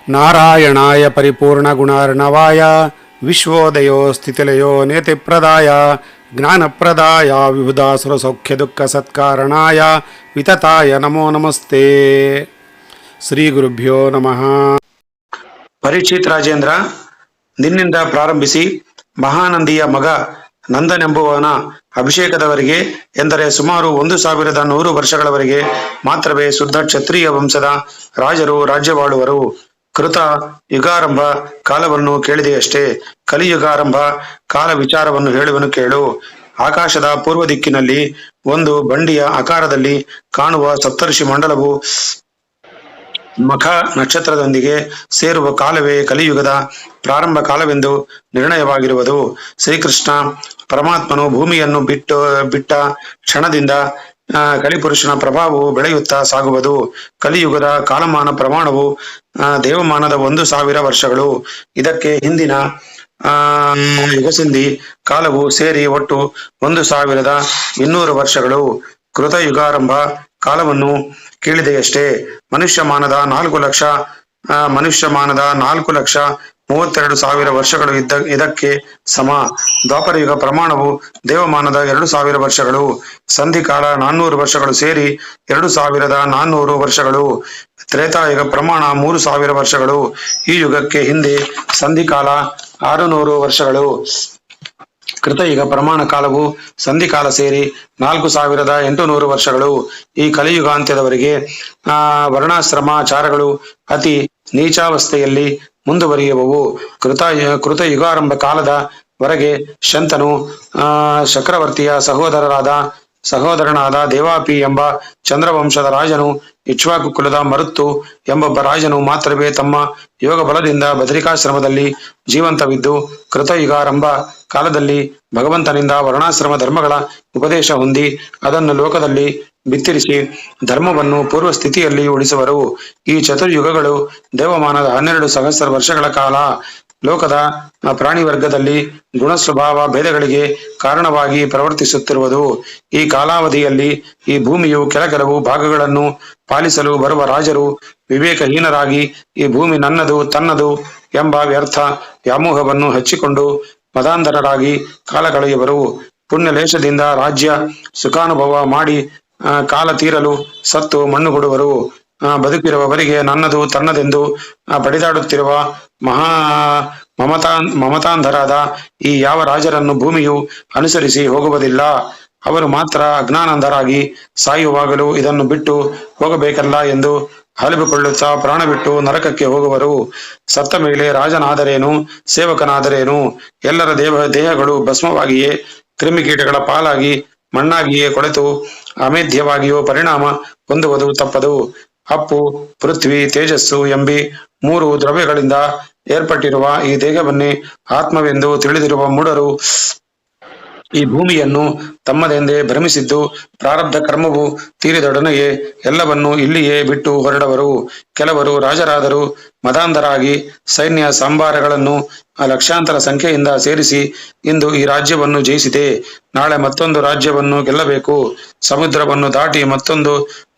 ನಾರಾಯಣಾಯ ಪರಿಪೂರ್ಣಗುಣಾರ್ಣವಾಯ ವಿಶ್ವೋದಯೋ ಸ್ಥಿತಿಲಯೋ ನೇತಿಪ್ರದಾಯ ಜ್ಞಾನಪ್ರದಾಯ ವಿಬುಧಾಸುರಸೌಖ್ಯದುಃಖಸತ್ಕಾರಣಾಯ ವಿತತಾಯ ನಮೋ ನಮಸ್ತೆ. ಶ್ರೀ ಗುರುಭ್ಯೋ ನಮಃ. ಪರೀಕ್ಷಿತ್ ರಾಜೇಂದ್ರ, ನಿನ್ನಿಂದ ಪ್ರಾರಂಭಿಸಿ ಮಹಾನಂದಿಯ ಮಗ ನಂದನೆಂಬುವನ ಅಭಿಷೇಕದವರೆಗೆ ಎಂದರೆ ಸುಮಾರು 1100 ವರ್ಷಗಳವರೆಗೆ ಮಾತ್ರವೇ ಶುದ್ಧ ಕ್ಷತ್ರಿಯ ವಂಶದ ರಾಜರು ರಾಜ್ಯವಾಳುವರು. ಕೃತ ಯುಗಾರಂಭ ಕಾಲವನ್ನು ಕೇಳಿದೆಯಷ್ಟೇ. ಕಲಿಯುಗಾರಂಭ ಕಾಲ ವಿಚಾರವನ್ನು ಹೇಳುವನು ಕೇಳು. ಆಕಾಶದ ಪೂರ್ವ ದಿಕ್ಕಿನಲ್ಲಿ ಒಂದು ಬಂಡಿಯ ಆಕಾರದಲ್ಲಿ ಕಾಣುವ ಸಪ್ತರ್ಷಿ ಮಂಡಲವು ಮಖ ನಕ್ಷತ್ರದೊಂದಿಗೆ ಸೇರುವ ಕಾಲವೇ ಕಲಿಯುಗದ ಪ್ರಾರಂಭ ಕಾಲವೆಂದು ನಿರ್ಣಯವಾಗಿರುವುದು. ಶ್ರೀಕೃಷ್ಣ ಪರಮಾತ್ಮನು ಭೂಮಿಯನ್ನು ಬಿಟ್ಟ ಕ್ಷಣದಿಂದ ಕಲಿಪುರುಷನ ಪ್ರಭಾವವು ಬೆಳೆಯುತ್ತಾ ಸಾಗುವುದು. ಕಲಿಯುಗದ ಕಾಲಮಾನ ಪ್ರಮಾಣವು ದೇವಮಾನದ 1000 ವರ್ಷಗಳು. ಇದಕ್ಕೆ ಹಿಂದಿನ ಯುಗಸಿಂಧಿ ಕಾಲವು ಸೇರಿ ಒಟ್ಟು 1200 ವರ್ಷಗಳು. ಕೃತ ಯುಗಾರಂಭ ಕಾಲವನ್ನು ಕೇಳಿದೆಯಷ್ಟೇ. ಮನುಷ್ಯಮಾನದ 4,32,000 ವರ್ಷಗಳು ಇದಕ್ಕೆ ಸಮ. ದ್ವಾಪರ ಯುಗ ಪ್ರಮಾಣವು ದೇವಮಾನದ 2000 ವರ್ಷಗಳು. ಸಂಧಿಕಾಲ 400 ವರ್ಷಗಳು ಸೇರಿ 2400 ವರ್ಷಗಳು. ತ್ರೇತಾಯುಗ ಪ್ರಮಾಣ 3000 ವರ್ಷಗಳು. ಈ ಯುಗಕ್ಕೆ ಹಿಂದೆ ಸಂಧಿಕಾಲ 600 ವರ್ಷಗಳು. ಕೃತಯುಗ ಪ್ರಮಾಣ ಕಾಲವು ಸಂಧಿಕಾಲ ಸೇರಿ 4800 ವರ್ಷಗಳು. ಈ ಕಲಿಯುಗಾಂತ್ಯದವರೆಗೆ ವರ್ಣಾಶ್ರಮಾಚಾರಗಳು ಅತಿ ನೀಚಾವಸ್ಥೆಯಲ್ಲಿ ಮುಂದುವರಿಯುವವು. ಕೃತ ಯುಗಾರಂಭ ಕಾಲದ ವರೆಗೆ ಶಂತನು ಚಕ್ರವರ್ತಿಯ ಸಹೋದರನಾದ ದೇವಾಪಿ ಎಂಬ ಚಂದ್ರವಂಶದ ರಾಜನು, ಇಕ್ಷ್ವಾಕು ಕುಲದ ಮರುತ್ತು ಎಂಬೊಬ್ಬ ರಾಜನು ಮಾತ್ರವೇ ತಮ್ಮ ಯೋಗ ಬಲದಿಂದ ಬದರಿಕಾಶ್ರಮದಲ್ಲಿ ಜೀವಂತವಿದ್ದು, ಕೃತಯುಗಾರಂಭ ಕಾಲದಲ್ಲಿ ಭಗವಂತನಿಂದ ವರ್ಣಾಶ್ರಮ ಧರ್ಮಗಳ ಉಪದೇಶ ಹೊಂದಿ ಅದನ್ನು ಲೋಕದಲ್ಲಿ ಬಿತ್ತರಿಸಿ ಧರ್ಮವನ್ನು ಪೂರ್ವ ಸ್ಥಿತಿಯಲ್ಲಿ ಉಳಿಸುವರು. ಈ ಚತುರ್ಯುಗಗಳು ದೇವಮಾನದ 12 ಸಹಸ್ರ ವರ್ಷಗಳ ಕಾಲ. ಲೋಕದ ಪ್ರಾಣಿ ವರ್ಗದಲ್ಲಿ ಗುಣ ಸ್ವಭಾವ ಭೇದಗಳಿಗೆ ಕಾರಣವಾಗಿ ಪ್ರವರ್ತಿಸುತ್ತಿರುವುದು. ಈ ಕಾಲಾವಧಿಯಲ್ಲಿ ಈ ಭೂಮಿಯು ಕೆಲವು ಭಾಗಗಳನ್ನು ಪಾಲಿಸಲು ಬರುವ ರಾಜರು ವಿವೇಕಹೀನರಾಗಿ ಈ ಭೂಮಿ ನನ್ನದು ತನ್ನದು ಎಂಬ ವ್ಯರ್ಥ ವ್ಯಾಮೋಹವನ್ನು ಹಚ್ಚಿಕೊಂಡು ಮದಾಂಧರರಾಗಿ ಕಾಲ ಕಳೆಯುವರು. ಪುಣ್ಯಲೇಶದಿಂದ ರಾಜ್ಯ ಸುಖಾನುಭವ ಮಾಡಿ ಕಾಲ ತೀರಲು ಸತ್ತು ಮಣ್ಣುಗೊಡುವರು. ಬದುಕಿರುವವರಿಗೆ ನನ್ನದು ತನ್ನದೆಂದು ಬಡಿದಾಡುತ್ತಿರುವ ಮಮತಾಂಧರಾದ ಈ ಯಾವ ರಾಜರನ್ನು ಭೂಮಿಯು ಅನುಸರಿಸಿ ಹೋಗುವುದಿಲ್ಲ. ಅವರು ಮಾತ್ರ ಅಜ್ಞಾನಂಧರಾಗಿ ಸಾಯುವಾಗಲೂ ಇದನ್ನು ಬಿಟ್ಟು ಹೋಗಬೇಕಲ್ಲ ಎಂದು ಹಲಬಿಕೊಳ್ಳುತ್ತಾ ಪ್ರಾಣ ಬಿಟ್ಟು ನರಕಕ್ಕೆ ಹೋಗುವರು. ಸತ್ತ ಮೇಲೆ ರಾಜನಾದರೇನು, ಸೇವಕನಾದರೇನು, ಎಲ್ಲರ ದೇಹಗಳು ಭಸ್ಮವಾಗಿಯೇ ಕ್ರಿಮಿಕೀಟಗಳ ಪಾಲಾಗಿ ಮಣ್ಣಾಗಿಯೇ ಕೊಳೆತು ಅಮೇಧ್ಯವಾಗಿಯೂ ಪರಿಣಾಮ ಹೊಂದುವುದು ತಪ್ಪದು. ಅಪ್ಪು, ಪೃಥ್ವಿ, ತೇಜಸ್ಸು ಎಂಬಿ 3 ದ್ರವ್ಯಗಳಿಂದ ಏರ್ಪಟ್ಟಿರುವ ಈ ದೇಹವನ್ನೇ ಆತ್ಮವೆಂದು ತಿಳಿದಿರುವ ಮೂಢರು ಈ ಭೂಮಿಯನ್ನು ತಮ್ಮದೆಂದೇ ಭ್ರಮಿಸಿದ್ದು, ಪ್ರಾರಬ್ಧ ಕರ್ಮವು ತೀರಿದೊಡನೆಯೇ ಎಲ್ಲವನ್ನೂ ಇಲ್ಲಿಯೇ ಬಿಟ್ಟು ಹೊರಡವರು. ಕೆಲವರು ರಾಜರಾದರು ಮದಾಂಧರಾಗಿ ಸೈನ್ಯ ಸಂಭಾರಗಳನ್ನು ಲಕ್ಷಾಂತರ ಸಂಖ್ಯೆಯಿಂದ ಸೇರಿಸಿ ಇಂದು ಈ ರಾಜ್ಯವನ್ನು ಜಯಿಸಿದೆ, ನಾಳೆ ಮತ್ತೊಂದು ರಾಜ್ಯವನ್ನು ಗೆಲ್ಲಬೇಕು, ಸಮುದ್ರವನ್ನು ದಾಟಿ ಮತ್ತೊಂದು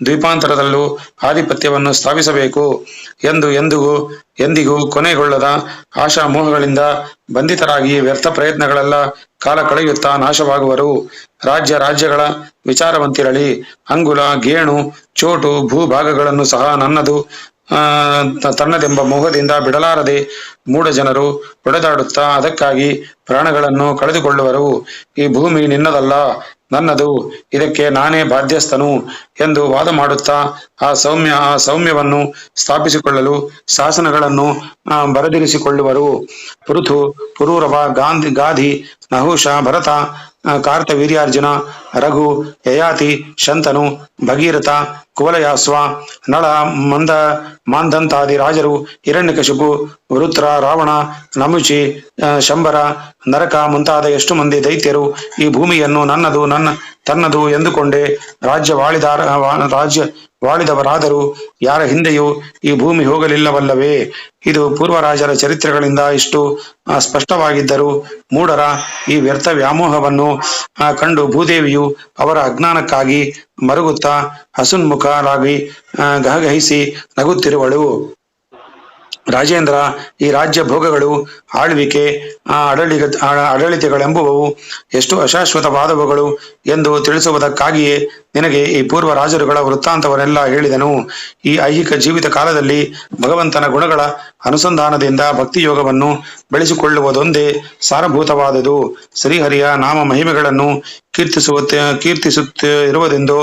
ದ್ವೀಪಾಂತರದಲ್ಲೂ ಆಧಿಪತ್ಯವನ್ನು ಸ್ಥಾಪಿಸಬೇಕು ಎಂದು ಎಂದಿಗೂ ಕೊನೆಗೊಳ್ಳದ ಆಶಾ ಮೋಹಗಳಿಂದ ಬಂಧಿತರಾಗಿ ವ್ಯರ್ಥ ಪ್ರಯತ್ನಗಳೆಲ್ಲ ಕಾಲ ಕಳೆಯುತ್ತಾ ನಾಶವಾಗುವರು. ರಾಜ್ಯಗಳ ವಿಚಾರವಂತಿರಲಿ. ಅಂಗುಲ, ಗೇಣು, ಚೋಟು, ಭೂಭಾಗಗಳನ್ನು ಸಹ ನನ್ನದು ತನ್ನದೆಂಬ ಮೋಹದಿಂದ ಬಿಡಲಾರದೆ ಮೂಢ ಜನರು ಹೊಡೆದಾಡುತ್ತಾ ಅದಕ್ಕಾಗಿ ಪ್ರಾಣಗಳನ್ನು ಕಳೆದುಕೊಳ್ಳುವರು. ಈ ಭೂಮಿ ನಿನ್ನದಲ್ಲ, ನನ್ನದು, ಇದಕ್ಕೆ ನಾನೇ ಬಾಧ್ಯಸ್ಥನು ಎಂದು ವಾದ ಮಾಡುತ್ತಾ ಆ ಸೌಮ್ಯವನ್ನು ಸ್ಥಾಪಿಸಿಕೊಳ್ಳಲು ಶಾಸನಗಳನ್ನು ಬರೆದಿರಿಸಿಕೊಳ್ಳುವರು. ಪೃಥು, ಪುರೂರವ, ಗಾಧಿ, ನಹುಷ, ಭರತ, ಕಾರ್ತವೀರ್ಯಾರ್ಜುನ, ರಘು, ಯಯಾತಿ, ಶಂತನು, ಭಗೀರಥ, ಕುವಲಯಾಸ್ವ, ನಳ, ಮಾಂದಂತಾದಿ ರಾಜರು, ಹಿರಣ್ಯಕಶಿಪು, ವೃತ್ರ, ರಾವಣ, ನಮುಚಿ, ಶಂಬರ, ನರಕ ಮುಂತಾದ ಎಷ್ಟು ಮಂದಿ ದೈತ್ಯರು ಈ ಭೂಮಿಯನ್ನು ನನ್ನದು ತನ್ನದು ಎಂದುಕೊಂಡೇ ವಾಳಿದವರಾದರೂ ಯಾರ ಹಿಂದೆಯೂ ಈ ಭೂಮಿ ಹೋಗಲಿಲ್ಲವಲ್ಲವೇ? ಇದು ಪೂರ್ವರಾಜರ ಚರಿತ್ರೆಗಳಿಂದ ಇಷ್ಟು ಸ್ಪಷ್ಟವಾಗಿದ್ದರೂ ಮೂಢರ ಈ ವ್ಯರ್ಥ ವ್ಯಾಮೋಹವನ್ನು ಕಂಡು ಭೂದೇವಿಯು ಅವರ ಅಜ್ಞಾನಕ್ಕಾಗಿ ಮರುಗುತ್ತಾ ಹಸುನ್ಮುಖರಾಗಿ ಗಹಗಹಿಸಿ ನಗುತ್ತಿರುವಳು. ರಾಜೇಂದ್ರ, ಈ ರಾಜ್ಯ ಭೋಗಗಳು, ಆಳ್ವಿಕೆ, ಆಡಳಿತಗಳೆಂಬುವು ಎಷ್ಟು ಅಶಾಶ್ವತವಾದವುಗಳು ಎಂದು ತಿಳಿಸುವುದಕ್ಕಾಗಿಯೇ ನಿನಗೆ ಈ ಪೂರ್ವ ರಾಜರುಗಳ ವೃತ್ತಾಂತವನ್ನೆಲ್ಲ ಹೇಳಿದನು. ಈ ಐಹಿಕ ಜೀವಿತ ಕಾಲದಲ್ಲಿ ಭಗವಂತನ ಗುಣಗಳ ಅನುಸಂಧಾನದಿಂದ ಭಕ್ತಿಯೋಗವನ್ನು ಬೆಳೆಸಿಕೊಳ್ಳುವುದೊಂದೇ ಸಾರಭೂತವಾದುದು. ಶ್ರೀಹರಿಯ ನಾಮ ಮಹಿಮೆಗಳನ್ನು ಕೀರ್ತಿಸುತ್ತಿರುವುದೆಂದು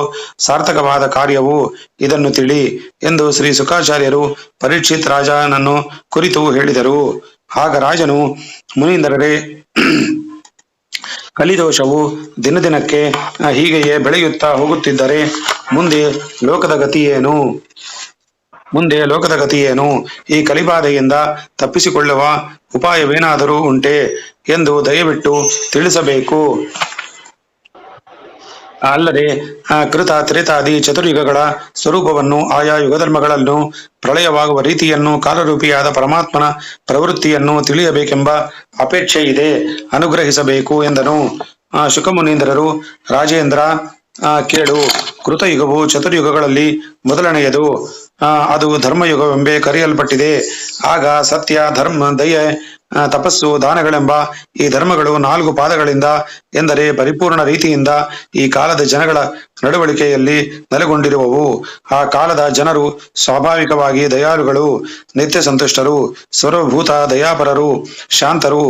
ಸಾರ್ಥಕವಾದ ಕಾರ್ಯವು, ಇದನ್ನು ತಿಳಿ ಎಂದು ಶ್ರೀ ಶುಕಾಚಾರ್ಯರು ಪರೀಕ್ಷಿತ್ ರಾಜನನ್ನು ಕುರಿತು ಹೇಳಿದರು. ಆಗ ರಾಜನು, ಮುನೀಂದ್ರರೇ, ಕಲಿದೋಷವು ದಿನದಿನಕ್ಕೆ ಹೀಗೆಯೇ ಬೆಳೆಯುತ್ತಾ ಹೋಗುತ್ತಿದ್ದರೆ ಮುಂದೆ ಲೋಕದ ಗತಿಯೇನು? ಈ ಕಲಿಬಾಧೆಯಿಂದ ತಪ್ಪಿಸಿಕೊಳ್ಳುವ ಉಪಾಯವೇನಾದರೂ ಉಂಟೆ ಎಂದು ದಯವಿಟ್ಟು ತಿಳಿಸಬೇಕು. ಅಲ್ಲದೆ ಕೃತ ತ್ರೇತಾದಿ ಚತುರ್ಯುಗಗಳ ಸ್ವರೂಪವನ್ನು, ಆಯಾ ಯುಗಧರ್ಮಗಳನ್ನು, ಪ್ರಳಯವಾಗುವ ರೀತಿಯನ್ನು, ಕಾಲರೂಪಿಯಾದ ಪರಮಾತ್ಮನ ಪ್ರವೃತ್ತಿಯನ್ನು ತಿಳಿಯಬೇಕೆಂಬ ಅಪೇಕ್ಷೆ ಇದೆ, ಅನುಗ್ರಹಿಸಬೇಕು ಎಂದನು. ಶುಕಮುನೀಂದ್ರರು, ರಾಜೇಂದ್ರ, ಕೇಳು. ಕೃತಯುಗವು ಚತುರ್ಯುಗಗಳಲ್ಲಿ ಮೊದಲನೆಯದು. ಅದು ಧರ್ಮಯುಗವೆಂಬೇ ಕರೆಯಲ್ಪಟ್ಟಿದೆ. ಆಗ ಸತ್ಯ, ಧರ್ಮ, ದಯೆ, ತಪಸ್ಸು, ದಾನಗಳೆಂಬ ಈ ಧರ್ಮಗಳು 4 ಪಾದಗಳಿಂದ ಎಂದರೆ ಪರಿಪೂರ್ಣ ರೀತಿಯಿಂದ ಈ ಕಾಲದ ಜನಗಳ ನಡವಳಿಕೆಯಲ್ಲಿ ನೆಲೆಗೊಂಡಿರುವವು. ಆ ಕಾಲದ ಜನರು ಸ್ವಾಭಾವಿಕವಾಗಿ ದಯಾಳುಗಳು, ನಿತ್ಯ ಸಂತುಷ್ಟರು, ಸರ್ವಭೂತ ದಯಾಪರರು, ಶಾಂತರು,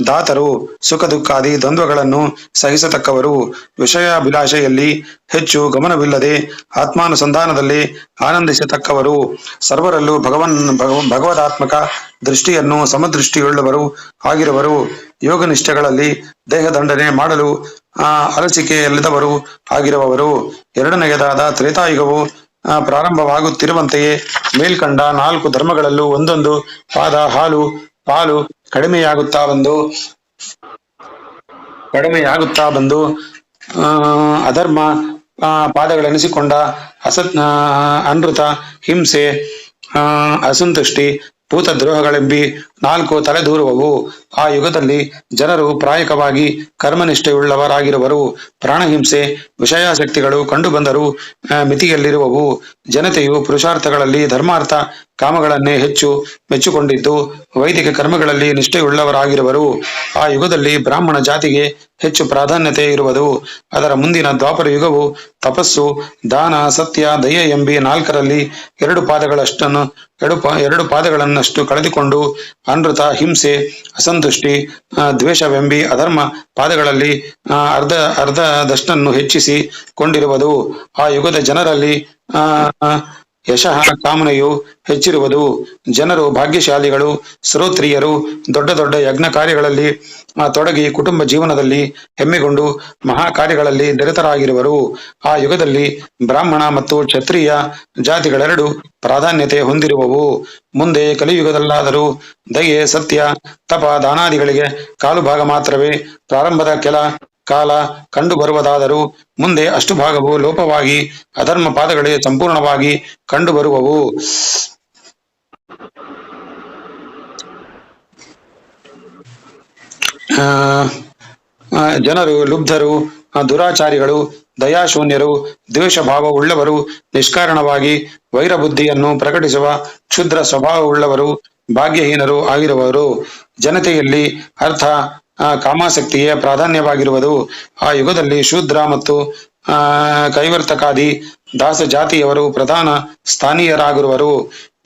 ದಾತರು, ಸುಖ ದುಃಖಾದಿ ದ್ವಂದ್ವಗಳನ್ನು ಸಹಿಸತಕ್ಕವರು, ವಿಷಯಾಭಿಲಾಷೆಯಲ್ಲಿ ಹೆಚ್ಚು ಗಮನವಿಲ್ಲದೆ ಆತ್ಮಾನುಸಂಧಾನದಲ್ಲಿ ಆನಂದಿಸತಕ್ಕವರು, ಸರ್ವರಲ್ಲೂ ಭಗವದಾತ್ಮಕ ದೃಷ್ಟಿಯನ್ನು ಸಮದೃಷ್ಟಿಯುಳ್ಳವರು ಆಗಿರುವರು, ಯೋಗ ನಿಷ್ಠೆಗಳಲ್ಲಿ ದೇಹದಂಡನೆ ಮಾಡಲು ಅಲಸಿಕೆಯಿಲ್ಲದವರು ಆಗಿರುವವರು. ಎರಡನೆಯದಾದ ತ್ರೇತಾಯುಗವು ಪ್ರಾರಂಭವಾಗುತ್ತಿರುವಂತೆಯೇ ಮೇಲ್ಕಂಡ 4 ಧರ್ಮಗಳಲ್ಲೂ ಒಂದೊಂದು ಪಾದ, ಪಾಲು ಕಡಿಮೆಯಾಗುತ್ತಾ ಬಂದು ಅಧರ್ಮ ಪಾದಗಳೆನಿಸಿಕೊಂಡ ಅನೃತ, ಹಿಂಸೆ, ಅಸಂತುಷ್ಟಿ, ಭೂತದ್ರೋಹಗಳೆಂಬಿ 4 ತಲೆದೂರುವವು. ಆ ಯುಗದಲ್ಲಿ ಜನರು ಪ್ರಾಯಕವಾಗಿ ಕರ್ಮನಿಷ್ಠೆಯುಳ್ಳವರಾಗಿರುವರು. ಪ್ರಾಣಹಿಂಸೆ, ವಿಷಯಾಸಕ್ತಿಗಳು ಕಂಡುಬಂದರೂ ಮಿತಿಯಲ್ಲಿರುವವು. ಜನತೆಯು ಪುರುಷಾರ್ಥಗಳಲ್ಲಿ ಧರ್ಮಾರ್ಥ ಕಾಮಗಳನ್ನೇ ಹೆಚ್ಚು ಮೆಚ್ಚಿಕೊಂಡಿದ್ದು ವೈದಿಕ ಕರ್ಮಗಳಲ್ಲಿ ನಿಷ್ಠೆಯುಳ್ಳವರಾಗಿರುವರು. ಆ ಯುಗದಲ್ಲಿ ಬ್ರಾಹ್ಮಣ ಜಾತಿಗೆ ಹೆಚ್ಚು ಪ್ರಾಧಾನ್ಯತೆ ಇರುವುದು. ಅದರ ಮುಂದಿನ ದ್ವಾಪರ ಯುಗವು ತಪಸ್ಸು, ದಾನ, ಸತ್ಯ, ದಯೆ ಎಂಬಿ 4ರಲ್ಲಿ 2 ಪಾದಗಳನ್ನಷ್ಟು ಕಳೆದುಕೊಂಡು ಅನೃತ, ಹಿಂಸೆ, ಅಸಂತುಷ್ಟಿ, ದ್ವೇಷವೆಂಬಿ ಅಧರ್ಮ ಪಾದಗಳಲ್ಲಿ ಅರ್ಧದಷ್ಟನ್ನು ಹೆಚ್ಚಿಸಿ ಕೊಂಡಿರುವುದು. ಆ ಯುಗದ ಜನರಲ್ಲಿ ಯಶಃ ಕಾಮನೆಯು ಹೆಚ್ಚಿರುವುದು. ಜನರು ಭಾಗ್ಯಶಾಲಿಗಳು, ಶ್ರೋತ್ರಿಯರು, ದೊಡ್ಡ ದೊಡ್ಡ ಯಜ್ಞ ಕಾರ್ಯಗಳಲ್ಲಿ ತೊಡಗಿ ಕುಟುಂಬ ಜೀವನದಲ್ಲಿ ಹೆಮ್ಮೆಗೊಂಡು ಮಹಾ ಕಾರ್ಯಗಳಲ್ಲಿ ನಿರತರಾಗಿರುವರು. ಆ ಯುಗದಲ್ಲಿ ಬ್ರಾಹ್ಮಣ ಮತ್ತು ಕ್ಷತ್ರಿಯ ಜಾತಿಗಳೆರಡು ಪ್ರಾಧಾನ್ಯತೆ ಹೊಂದಿರುವವು. ಮುಂದೆ ಕಲಿಯುಗದಲ್ಲಾದರೂ ದಯೆ, ಸತ್ಯ, ತಪ, ದಾನಾದಿಗಳಿಗೆ ಕಾಲು ಭಾಗ ಮಾತ್ರವೇ ಪ್ರಾರಂಭದ ಕೆಲ ಕಾಲ ಕಂಡು ಬರುವುದಾದರೂ ಮುಂದೆ ಅಷ್ಟು ಭಾಗವು ಲೋಪವಾಗಿ ಅಧರ್ಮ ಪಾದಗಳೇ ಸಂಪೂರ್ಣವಾಗಿ ಕಂಡು ಬರುವವು. ಜನರು ಲುಬ್ಧರು, ದುರಾಚಾರಿಗಳು, ದಯಾಶೂನ್ಯರು, ದ್ವೇಷ ಭಾವವುಳ್ಳವರು, ನಿಷ್ಕಾರಣವಾಗಿ ವೈರಬುದ್ಧಿಯನ್ನು ಪ್ರಕಟಿಸುವ ಕ್ಷುದ್ರ ಸ್ವಭಾವವುಳ್ಳವರು, ಭಾಗ್ಯಹೀನರು ಆಗಿರುವವರು. ಜನತೆಯಲ್ಲಿ ಅರ್ಥ ಕಾಮಾಸಕ್ತಿಯೇ ಪ್ರಾಧಾನ್ಯವಾಗಿರುವುದು. ಆ ಯುಗದಲ್ಲಿ ಶೂದ್ರ ಮತ್ತು ಕೈವರ್ತಕಾದಿ ದಾಸ ಜಾತಿಯವರು ಪ್ರಧಾನ ಸ್ಥಾನೀಯರಾಗಿರುವರು.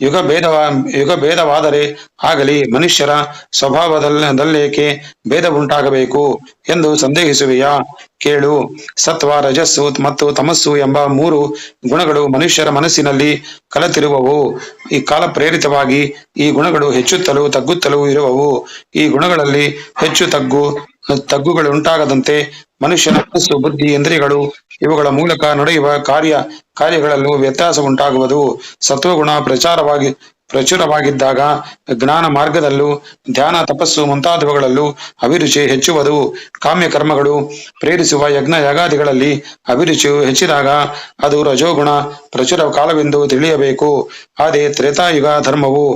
ಯುಗ ಭೇದವಾದರೆ ಆಗಲಿ ಮನುಷ್ಯರ ಸ್ವಭಾವದಲ್ಲೇಕೆ ಭೇದ ಉಂಟಾಗಬೇಕು ಎಂದು ಸಂದೇಹಿಸುವೆಯಾ? ಕೇಳು. ಸತ್ವ, ರಜಸ್ಸು ಮತ್ತು ತಮಸ್ಸು ಎಂಬ 3 ಗುಣಗಳು ಮನುಷ್ಯರ ಮನಸ್ಸಿನಲ್ಲಿ ಕಲತಿರುವವು. ಈ ಕಾಲ ಪ್ರೇರಿತವಾಗಿ ಈ ಗುಣಗಳು ಹೆಚ್ಚುತ್ತಲೂ ತಗ್ಗುತ್ತಲೂ ಇರುವವು. ಈ ಗುಣಗಳಲ್ಲಿ ಹೆಚ್ಚು ತಗ್ಗುಗಳುಂಟಾಗದಂತೆ ಮನುಷ್ಯನ ಮನಸ್ಸು, ಬುದ್ಧಿ, ಇಂದ್ರಿಯಗಳು ಇವುಗಳ ಮೂಲಕ ನಡೆಯುವ ಕಾರ್ಯಗಳಲ್ಲೂ ವ್ಯತ್ಯಾಸ ಉಂಟಾಗುವುದು. ಸತ್ವಗುಣ ಪ್ರಚುರವಾಗಿದ್ದಾಗ ಜ್ಞಾನ ಮಾರ್ಗದಲ್ಲೂ ಧ್ಯಾನ, ತಪಸ್ಸು ಮುಂತಾದವುಗಳಲ್ಲೂ ಅಭಿರುಚಿ ಹೆಚ್ಚುವುದು. ಕಾಮ್ಯ ಕರ್ಮಗಳು ಪ್ರೇರಿಸುವ ಯಜ್ಞ ಯಾಗಾದಿಗಳಲ್ಲಿ ಅಭಿರುಚಿಯು ಹೆಚ್ಚಿದಾಗ ಅದು ರಜೋಗುಣ ಪ್ರಚುರ ಕಾಲವೆಂದು ತಿಳಿಯಬೇಕು. ಅದೇ ತ್ರೇತಾಯುಗ ಧರ್ಮವು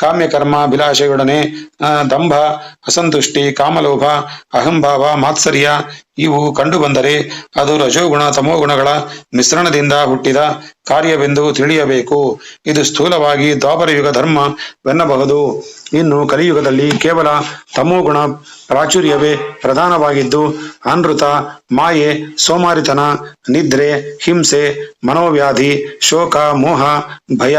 ಕಾಮ್ಯಕರ್ಮಾಭಿಲಾಷೆಯೊಡನೆ ದಂಭ, ಅಸಂತುಷ್ಟಿ, ಕಾಮಲೋಭ, ಅಹಂಭಾವ, ಮಾತ್ಸರ್ಯ ಇವು ಕಂಡುಬಂದರೆ ಅದು ರಜೋಗುಣ ತಮೋಗುಣಗಳ ಮಿಶ್ರಣದಿಂದ ಹುಟ್ಟಿದ ಕಾರ್ಯವೆಂದು ತಿಳಿಯಬೇಕು. ಇದು ಸ್ಥೂಲವಾಗಿ ದ್ವಾಪರಯುಗ ಧರ್ಮವೆನ್ನಬಹುದು. ಇನ್ನು ಕಲಿಯುಗದಲ್ಲಿ ಕೇವಲ ತಮೋಗುಣ ಪ್ರಾಚುರ್ಯವೇ ಪ್ರಧಾನವಾಗಿದ್ದು ಅನೃತ, ಮಾಯೆ, ಸೋಮಾರಿತನ, ನಿದ್ರೆ, ಹಿಂಸೆ, ಮನೋವ್ಯಾಧಿ, ಶೋಕ, ಮೋಹ, ಭಯ,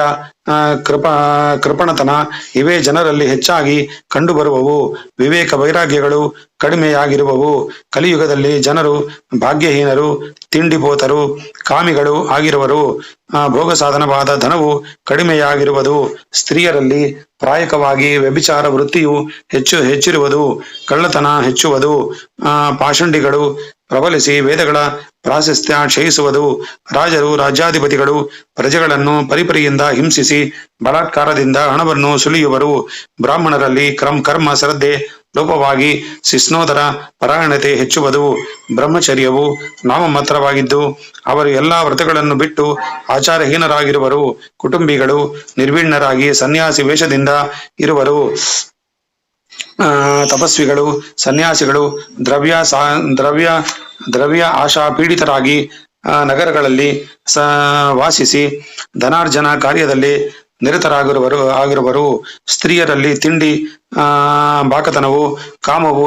ಕೃಪಣತನ ಇವೇ ಜನರಲ್ಲಿ ಹೆಚ್ಚಾಗಿ ಕಂಡುಬರುವವು. ವಿವೇಕ ವೈರಾಗ್ಯಗಳು ಕಡಿಮೆಯಾಗಿರುವವು. ಕಲಿಯುಗದಲ್ಲಿ ಜನರು ಭಾಗ್ಯಹೀನರು, ತಿಂಡಿಪೋತರು, ಕಾಮಿಗಳು ಆಗಿರುವರು. ಭೋಗ ಸಾಧನವಾದ ಧನವು ಕಡಿಮೆಯಾಗಿರುವುದು. ಸ್ತ್ರೀಯರಲ್ಲಿ ಪ್ರಾಯಕವಾಗಿ ವ್ಯಭಿಚಾರ ವೃತ್ತಿಯು ಹೆಚ್ಚಿರುವುದು. ಕಳ್ಳತನ ಹೆಚ್ಚುವುದು. ಪಾಷಂಡಿಗಳು ಪ್ರಬಲಿಸಿ ವೇದಗಳ ಪ್ರಾಶಸ್ತ್ಯ ಕ್ಷಯಿಸುವುದು. ರಾಜರು ರಾಜ್ಯಾಧಿಪತಿಗಳು ಪ್ರಜೆಗಳನ್ನು ಪರಿಪರಿಯಿಂದ ಹಿಂಸಿಸಿ ಬಲಾತ್ಕಾರದಿಂದ ಹಣವನ್ನು ಸುಲಿಯುವರು. ಬ್ರಾಹ್ಮಣರಲ್ಲಿ ಕರ್ಮ ಶ್ರದ್ಧೆ ಲೋಪವಾಗಿ ಶಿಷ್ಣೋದರ ಪರಾಯಣತೆ ಹೆಚ್ಚುವುದು. ಬ್ರಹ್ಮಚರ್ಯವು ನಾಮಮಾತ್ರವಾಗಿದ್ದು ಅವರು ಎಲ್ಲಾ ವ್ರತಗಳನ್ನು ಬಿಟ್ಟು ಆಚಾರಹೀನರಾಗಿರುವರು. ಕುಟುಂಬಿಗಳು ನಿರ್ವೀಣರಾಗಿ ಸನ್ಯಾಸಿ ವೇಷದಿಂದ ಇರುವರು. ತಪಸ್ವಿಗಳು ಸನ್ಯಾಸಿಗಳು ದ್ರವ್ಯ ಆಶಾ ಪೀಡಿತರಾಗಿ ನಗರಗಳಲ್ಲಿ ವಾಸಿಸಿ ಧನಾರ್ಜನ ಕಾರ್ಯದಲ್ಲಿ ನಿರತರಾಗಿರುವರು. ಸ್ತ್ರೀಯರಲ್ಲಿ ತಿಂಡಿ ಬಾಕತನವು ಕಾಮವು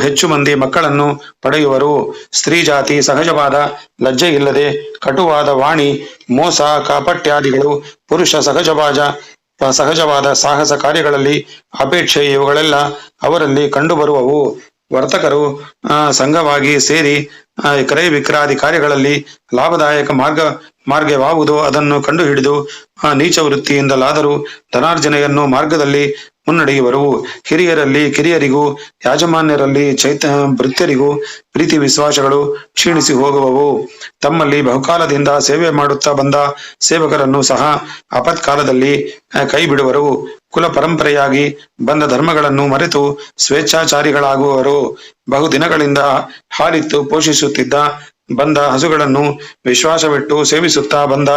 ಹೆಚ್ಚು ಮಂದಿ ಮಕ್ಕಳನ್ನು ಪಡೆಯುವರು. ಸ್ತ್ರೀ ಜಾತಿ ಸಹಜವಾದ ಲಜ್ಜೆ ಇಲ್ಲದೆ ಕಟುವಾದ ವಾಣಿ, ಮೋಸ, ಕಾಪಟ್ಯಾದಿಗಳು, ಪುರುಷ ಸಹಜವಾದ ಸಾಹಸ ಕಾರ್ಯಗಳಲ್ಲಿ ಅಪೇಕ್ಷೆ ಇವುಗಳೆಲ್ಲ ಅವರಲ್ಲಿ ಕಂಡುಬರುವವು. ವರ್ತಕರು ಸಂಘವಾಗಿ ಸೇರಿ ಕ್ರಯ ವಿಕ್ರಾದಿ ಕಾರ್ಯಗಳಲ್ಲಿ ಲಾಭದಾಯಕ ಮಾರ್ಗವಾಗುವುದು ಅದನ್ನು ಕಂಡುಹಿಡಿದು ನೀಚ ವೃತ್ತಿಯಿಂದಲಾದರೂ ಧನಾರ್ಜನೆಯನ್ನು ಮಾರ್ಗದಲ್ಲಿ ಮುನ್ನಡೆಯುವರು. ಹಿರಿಯರಲ್ಲಿ ಕಿರಿಯರಿಗೂ ಯಾಜಮಾನ್ಯರಲ್ಲಿ ಭೃತ್ಯರಿಗೂ ಪ್ರೀತಿ ವಿಶ್ವಾಸಗಳು ಕ್ಷೀಣಿಸಿ ಹೋಗುವವು. ತಮ್ಮಲ್ಲಿ ಬಹುಕಾಲದಿಂದ ಸೇವೆ ಮಾಡುತ್ತಾ ಬಂದ ಸೇವಕರನ್ನು ಸಹ ಆಪತ್ಕಾಲದಲ್ಲಿ ಕೈ ಬಿಡುವರು. ಕುಲ ಪರಂಪರೆಯಾಗಿ ಬಂದ ಧರ್ಮಗಳನ್ನು ಮರೆತು ಸ್ವೇಚ್ಛಾಚಾರಿಗಳಾಗುವರು. ಬಹುದಿನಗಳಿಂದ ಹಾಲಿತ್ತು ಪೋಷಿಸುತ್ತಿದ್ದ ಬಂದ ಹಸುಗಳನ್ನು ವಿಶ್ವಾಸವಿಟ್ಟು ಸೇವಿಸುತ್ತಾ ಬಂದ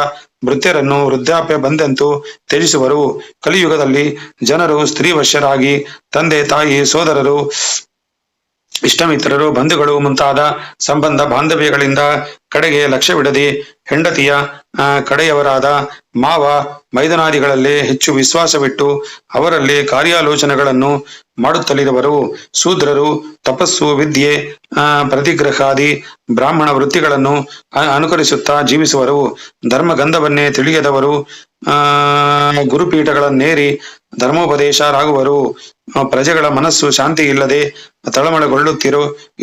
ಭೃತ್ಯರನ್ನು ವೃದ್ಧಾಪ್ಯ ಬಂದೆಂತೂ ತ್ಯಜಿಸುವರು. ಕಲಿಯುಗದಲ್ಲಿ ಜನರು ಸ್ತ್ರೀವಶ್ಯರಾಗಿ ತಂದೆ ತಾಯಿ ಸೋದರರು ಇಷ್ಟಮಿತ್ರರು ಬಂಧುಗಳು ಮುಂತಾದ ಸಂಬಂಧ ಬಾಂಧವ್ಯಗಳಿಂದ ಕಡೆಗೆ ಲಕ್ಷ್ಯವಿಡದೆ ಹೆಂಡತಿಯ ಕಡೆಯವರಾದ ಮಾವ ಮೈದನಾದಿಗಳಲ್ಲೇ ಹೆಚ್ಚು ವಿಶ್ವಾಸವಿಟ್ಟು ಅವರಲ್ಲಿ ಕಾರ್ಯಾಲೋಚನೆಗಳನ್ನು ಮಾಡುತ್ತಲಿರುವರು. ಶೂದ್ರರು ತಪಸ್ಸು, ವಿದ್ಯೆ, ಪ್ರತಿಗ್ರಹಾದಿ ಬ್ರಾಹ್ಮಣ ವೃತ್ತಿಗಳನ್ನು ಅನುಕರಿಸುತ್ತಾ ಜೀವಿಸುವರು. ಧರ್ಮಗಂಧವನ್ನೇ ತಿಳಿಯದವರು ಗುರುಪೀಠಗಳನ್ನೇರಿ ಧರ್ಮೋಪದೇಶರಾಗುವರು. ಪ್ರಜೆಗಳ ಮನಸ್ಸು ಶಾಂತಿ ಇಲ್ಲದೆ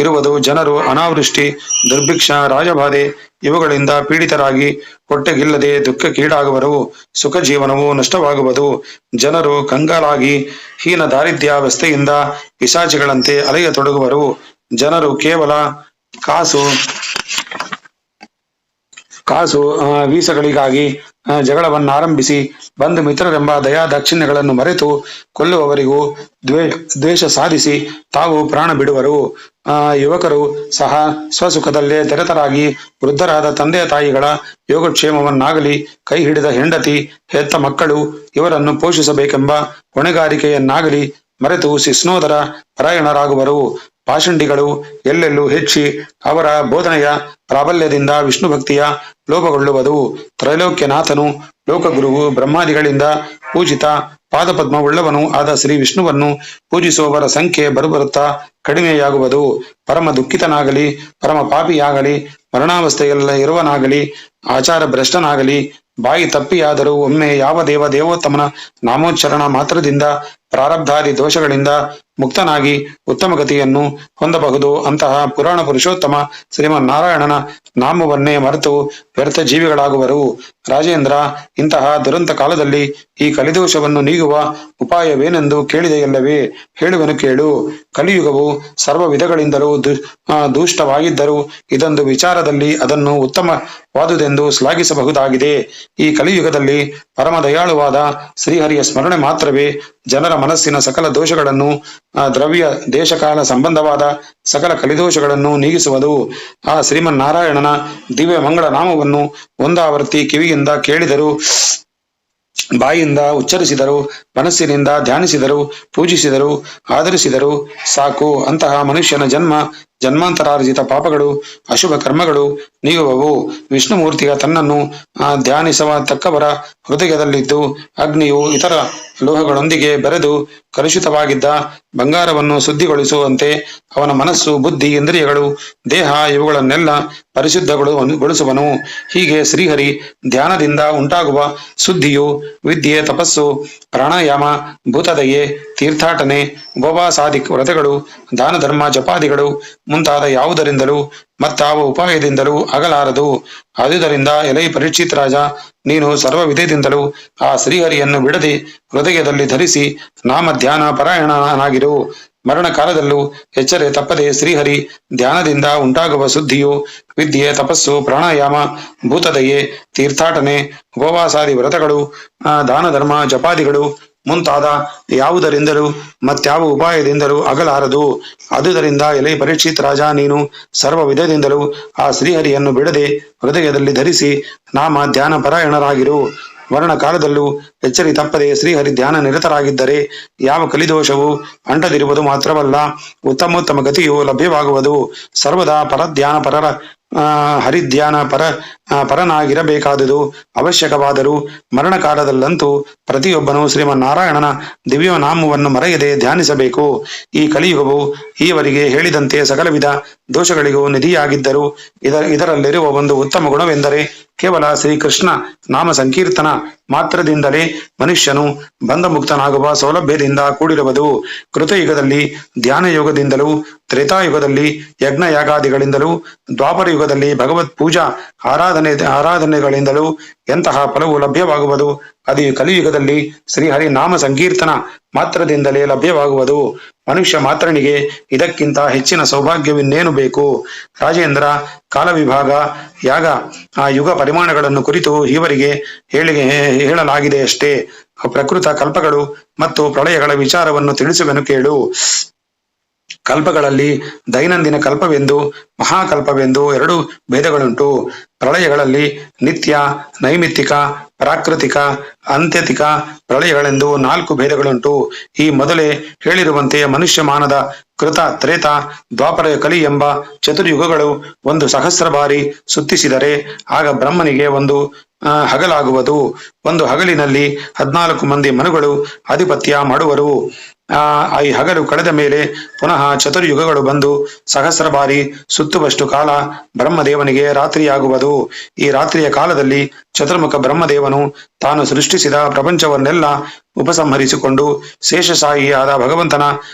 ಇರುವುದು. ಜನರು ಅನಾವೃಷ್ಟಿ, ದುರ್ಭಿಕ್ಷ, ರಾಜಬಾಧೆ ಇವುಗಳಿಂದ ಪೀಡಿತರಾಗಿ ಹೊಟ್ಟೆಗಿಲ್ಲದೆ ದುಃಖಕ್ಕೀಡಾಗುವರು. ಸುಖ ಜೀವನವು ನಷ್ಟವಾಗುವುದು. ಜನರು ಕಂಗಾಲಾಗಿ ಹೀನ ದಾರಿದ್ರ್ಯಾವಸ್ಥೆಯಿಂದ ಪಿಶಾಚಿಗಳಂತೆ ಅಲೆಯತೊಡಗುವರು. ಜನರು ಕೇವಲ ಕಾಸು ವೀಸಗಳಿಗಾಗಿ ಜಗಳವನ್ನಾರಂಭಿಸಿ ಬಂಧು ಮಿತ್ರರೆಂಬ ದಯಾ ದಾಕ್ಷಿಣ್ಯಗಳನ್ನು ಮರೆತು ಕೊಲ್ಲುವವರಿಗೂ ದ್ವೇಷ ಸಾಧಿಸಿ ತಾವು ಪ್ರಾಣ ಬಿಡುವರು. ಯುವಕರು ಸಹ ಸ್ವಸುಖದಲ್ಲೇ ತೆರೆತರಾಗಿ ವೃದ್ಧರಾದ ತಂದೆ ತಾಯಿಗಳ ಯೋಗಕ್ಷೇಮವನ್ನಾಗಲಿ, ಕೈ ಹಿಡಿದ ಹೆಂಡತಿ, ಹೆತ್ತ ಮಕ್ಕಳು ಇವರನ್ನು ಪೋಷಿಸಬೇಕೆಂಬ ಹೊಣೆಗಾರಿಕೆಯನ್ನಾಗಲಿ ಮರೆತು ಶಿಷ್ಣೋದರ ಪರಾಯಣರಾಗುವರು. ಪಾಷಂಡಿಗಳು ಎಲ್ಲೆಲ್ಲೂ ಹೆಚ್ಚಿ ಅವರ ಬೋಧನೆಯ ಪ್ರಾಬಲ್ಯದಿಂದ ವಿಷ್ಣು ಭಕ್ತಿಯ ಲೋಪಗೊಳ್ಳುವುದು. ತ್ರೈಲೋಕ್ಯನಾಥನು ಲೋಕಗುರುವು ಬ್ರಹ್ಮಾದಿಗಳಿಂದ ಪೂಜಿತ ಪಾದಪದ್ಮವುಳ್ಳವನು ಆದ ಶ್ರೀ ವಿಷ್ಣುವನ್ನು ಪೂಜಿಸುವವರ ಸಂಖ್ಯೆ ಬರುತ್ತಾ ಕಡಿಮೆಯಾಗುವುದು. ಪರಮ ದುಃಖಿತನಾಗಲಿ, ಪರಮ ಪಾಪಿಯಾಗಲಿ, ಮರಣಾವಸ್ಥೆಯಲ್ಲ ಇರುವನಾಗಲಿ, ಆಚಾರ ಭ್ರಷ್ಟನಾಗಲಿ, ಬಾಯಿ ತಪ್ಪಿಯಾದರೂ ಒಮ್ಮೆ ಯಾವ ದೇವೋತ್ತಮನ ನಾಮೋಚ್ಚರಣ ಮಾತ್ರದಿಂದ ಪ್ರಾರಬ್ಧಾದಿ ದೋಷಗಳಿಂದ ಮುಕ್ತನಾಗಿ ಉತ್ತಮ ಗತಿಯನ್ನು ಹೊಂದಬಹುದು. ಅಂತಹ ಪುರಾಣ ಪುರುಷೋತ್ತಮ ಶ್ರೀಮನ್ನಾರಾಯಣನ ನಾಮವನ್ನೇ ಮರೆತು ವ್ಯರ್ಥ ಜೀವಿಗಳಾಗುವರು. ರಾಜೇಂದ್ರ, ಇಂತಹ ದುರಂತ ಕಾಲದಲ್ಲಿ ಈ ಕಲಿದೋಷವನ್ನು ನೀಗುವ ಉಪಾಯವೇನೆಂದು ಕೇಳಿದೆಯಲ್ಲವೇ? ಹೇಳುವೆನು ಕೇಳು. ಕಲಿಯುಗವು ಸರ್ವ ವಿಧಗಳಿಂದಲೂ ದುಷ್ಟವಾಗಿದ್ದರೂ ಇದೊಂದು ವಿಚಾರದಲ್ಲಿ ಅದನ್ನು ಉತ್ತಮವಾದುದೆಂದು ಶ್ಲಾಘಿಸಬಹುದಾಗಿದೆ. ಈ ಕಲಿಯುಗದಲ್ಲಿ ಪರಮ ದಯಾಳುವಾದ ಶ್ರೀಹರಿಯ ಸ್ಮರಣೆ ಮಾತ್ರವೇ ಜನರ ಮನಸ್ಸಿನ ಸಕಲ ದೋಷಗಳನ್ನು, ದ್ರವ್ಯ ದೇಶಕಾಲ ಸಂಬಂಧವಾದ ಸಕಲ ಕಲಿದೋಷಗಳನ್ನು ನೀಗಿಸುವುದು. ಆ ಶ್ರೀಮನ್ನಾರಾಯಣನ ದಿವ್ಯ ಮಂಗಳ ನಾಮವನ್ನು ಒಂದಾವರ್ತಿ ಕಿವಿಯಿಂದ ಕೇಳಿದರೂ ಬಾಯಿಂದ ಉಚ್ಚರಿಸಿದರು, ಮನಸ್ಸಿನಿಂದ ಧ್ಯಾನಿಸಿದರು, ಪೂಜಿಸಿದರು, ಆದರಿಸಿದರು ಸಾಕು. ಅಂತಹ ಮನುಷ್ಯನ ಜನ್ಮಾಂತರಾರ್ಜಿತ ಪಾಪಗಳು, ಅಶುಭ ಕರ್ಮಗಳು ನೀಗುವವು. ವಿಷ್ಣುಮೂರ್ತಿಯ ತನ್ನನ್ನು ಧ್ಯಾನಿಸುವ ತಕ್ಕವರ ಹೃದಯದಲ್ಲಿದ್ದು ಅಗ್ನಿಯು ಇತರ ಲೋಹಗಳೊಂದಿಗೆ ಬೆರೆದು ಕಲುಷಿತವಾಗಿದ್ದ ಬಂಗಾರವನ್ನು ಶುದ್ಧಿಗೊಳಿಸುವಂತೆ ಅವನ ಮನಸ್ಸು, ಬುದ್ಧಿ, ಇಂದ್ರಿಯಗಳು, ದೇಹ ಇವುಗಳನ್ನೆಲ್ಲ ಪರಿಶುದ್ಧಗೊಳಿಸುವನು. ಹೀಗೆ ಶ್ರೀಹರಿ ಧ್ಯಾನದಿಂದ ಉಂಟಾಗುವ ಶುದ್ಧಿಯು ವಿದ್ಯೆ, ತಪಸ್ಸು, ಪ್ರಾಣಾಯಾಮ, ಭೂತದಯೆ, ತೀರ್ಥಾಟನೆ, ಉಪವಾಸಾದಿ ವ್ರತಗಳು, ದಾನ ಧರ್ಮ, ಜಪಾದಿಗಳು ಮುಂತಾದ ಯಾವುದರಿಂದಲೂ ಮತ್ತಾವ ಉಪಾಯದಿಂದಲೂ ಆಗಲಾರದು. ಆದುದರಿಂದ ಎಲೈ ಪರೀಕ್ಷಿತ್ ರಾಜ, ನೀನು ಸರ್ವ ವಿಧದಿಂದಲೂ ಆ ಶ್ರೀಹರಿಯನ್ನು ಬಿಡದೆ ಹೃದಯದಲ್ಲಿ ಧರಿಸಿ ನಾಮ ಧ್ಯಾನ ಪರಾಯಣನಾಗಿರು. ಮರಣ ಕಾಲದಲ್ಲೂ ಎಚ್ಚರೆ ತಪ್ಪದೆ ಶ್ರೀಹರಿ ಧ್ಯಾನದಿಂದ ಉಂಟಾಗುವ ಶುದ್ಧಿಯು ವಿದ್ಯೆ, ತಪಸ್ಸು, ಪ್ರಾಣಾಯಾಮ, ಭೂತದಯೆ, ತೀರ್ಥಾಟನೆ, ಉಪವಾಸಾದಿ ವ್ರತಗಳು, ದಾನ ಧರ್ಮ, ಜಪಾದಿಗಳು ಮುಂತಾದ ಯಾವುದರಿಂದಲೂ ಮತ್ಯಾವ ಉಪಾಯದಿಂದಲೂ ಆಗಲಾರದು. ಆದುದರಿಂದ ಎಲೈ ಪರೀಕ್ಷಿತ್ ರಾಜ, ನೀನು ಸರ್ವ ವಿಧದಿಂದಲೂ ಆ ಶ್ರೀಹರಿಯನ್ನು ಬಿಡದೆ ಹೃದಯದಲ್ಲಿ ಧರಿಸಿ ನಾಮ ಧ್ಯಾನ ಪರಾಯಣರಾಗಿರು. ಮರಣ ಕಾಲದಲ್ಲೂ ಎಚ್ಚರಿ ತಪ್ಪದೆ ಶ್ರೀಹರಿ ಧ್ಯಾನ ನಿರತರಾಗಿದ್ದರೆ ಯಾವ ಕಲಿದೋಷವು ಅಂಟದಿರುವುದು ಮಾತ್ರವಲ್ಲ, ಉತ್ತಮೋತ್ತಮ ಗತಿಯು ಲಭ್ಯವಾಗುವುದು. ಸರ್ವದಾ ಪರಧ್ಯಾನ ಹರಿಧ್ಯಾನ ಪರನಾಗಿರಬೇಕಾದುದು ಅವಶ್ಯಕವಾದರೂ ಮರಣಕಾಲದಲ್ಲಂತೂ ಪ್ರತಿಯೊಬ್ಬನು ಶ್ರೀಮನ್ನಾರಾಯಣನ ದಿವ್ಯ ನಾಮವನ್ನು ಮರೆಯದೆ ಧ್ಯಾನಿಸಬೇಕು. ಈ ಕಲಿಯುಗವು ಈವರೆಗೆ ಹೇಳಿದಂತೆ ಸಕಲ ವಿಧ ದೋಷಗಳಿಗೂ ನಿಧಿಯಾಗಿದ್ದರೂ ಇದರಲ್ಲಿರುವ ಒಂದು ಉತ್ತಮ ಗುಣವೆಂದರೆ ಕೇವಲ ಶ್ರೀಕೃಷ್ಣ ನಾಮ ಸಂಕೀರ್ತನ ಮಾತ್ರದಿಂದಲೇ ಮನುಷ್ಯನು ಬಂಧಮುಕ್ತನಾಗುವ ಸೌಲಭ್ಯದಿಂದ ಕೂಡಿರುವುದು. ಕೃತಯುಗದಲ್ಲಿ ಧ್ಯಾನ ಯೋಗದಿಂದಲೂ, ತ್ರೇತಾಯುಗದಲ್ಲಿ ಯಜ್ಞ ಯಾಗಾದಿಗಳಿಂದಲೂ, ದ್ವಾಪರ ಯುಗದಲ್ಲಿ ಭಗವತ್ ಪೂಜಾ ಆರಾಧನೆಗಳಿಂದಲೂ ಎಂತಹ ಫಲವು ಲಭ್ಯವಾಗುವುದು ಅದು ಕಲಿಯುಗದಲ್ಲಿ ಶ್ರೀಹರಿ ನಾಮ ಸಂಕೀರ್ತನ ಮಾತ್ರದಿಂದಲೇ ಲಭ್ಯವಾಗುವುದು. ಮನುಷ್ಯ ಮಾತ್ರನಿಗೆ ಇದಕ್ಕಿಂತ ಹೆಚ್ಚಿನ ಸೌಭಾಗ್ಯವಿನ್ನೇನು ಬೇಕು? ರಾಜೇಂದ್ರ, ಕಾಲವಿಭಾಗ, ಯಾಗ, ಆ ಯುಗ ಪರಿಮಾಣಗಳನ್ನು ಕುರಿತು ಈವರೆಗೆ ಹೇಳಲಾಗಿದೆಯಷ್ಟೇ. ಪ್ರಕೃತ ಕಲ್ಪಗಳು ಮತ್ತು ಪ್ರಳಯಗಳ ವಿಚಾರವನ್ನು ತಿಳಿಸುವೆನು ಕೇಳು. ಕಲ್ಪಗಳಲ್ಲಿ ದೈನಂದಿನ ಕಲ್ಪವೆಂದು ಮಹಾಕಲ್ಪವೆಂದು ಎರಡು ಭೇದಗಳುಂಟು. ಪ್ರಳಯಗಳಲ್ಲಿ ನಿತ್ಯ, ನೈಮಿತ್ತಿಕ, ಪ್ರಾಕೃತಿಕ, ಅಂತ್ಯತಿಕ ಪ್ರಳಯಗಳೆಂದು 4 ಭೇದಗಳುಂಟು. ಈ ಮೊದಲೇ ಹೇಳಿರುವಂತೆ ಮನುಷ್ಯಮಾನದ ಕೃತ, ತ್ರೇತ, ದ್ವಾಪರ, ಕಲಿ ಎಂಬ ಚತುರ್ಯುಗಗಳು 1 ಸಹಸ್ರ ಬಾರಿ ಸುತ್ತಿಸಿದರೆ ಆಗ ಬ್ರಹ್ಮನಿಗೆ ಒಂದು ಹಗಲಾಗುವುದು. ಒಂದು ಹಗಲಿನಲ್ಲಿ 14 ಮಂದಿ ಮನುಗಳು ಆಧಿಪತ್ಯ ಮಾಡುವರು. ಈ ಹಗಲು ಕಳೆದ ಮೇಲೆ ಪುನಃ ಚತುರ್ಯುಗಗಳು ಬಂದು ಸಹಸ್ರ ಬಾರಿ ಸುತ್ತುವಷ್ಟು ಕಾಲ ಬ್ರಹ್ಮದೇವನಿಗೆ ರಾತ್ರಿಯಾಗುವುದು. ಈ ರಾತ್ರಿಯ ಕಾಲದಲ್ಲಿ ಚತುರ್ಮುಖ ಬ್ರಹ್ಮದೇವನು ತಾನು ಸೃಷ್ಟಿಸಿದ ಪ್ರಪಂಚವನ್ನೆಲ್ಲ ಉಪಸಂಹರಿಸಿಕೊಂಡು ಶೇಷಶಾಹಿಯಾದ ಭಗವಂತನ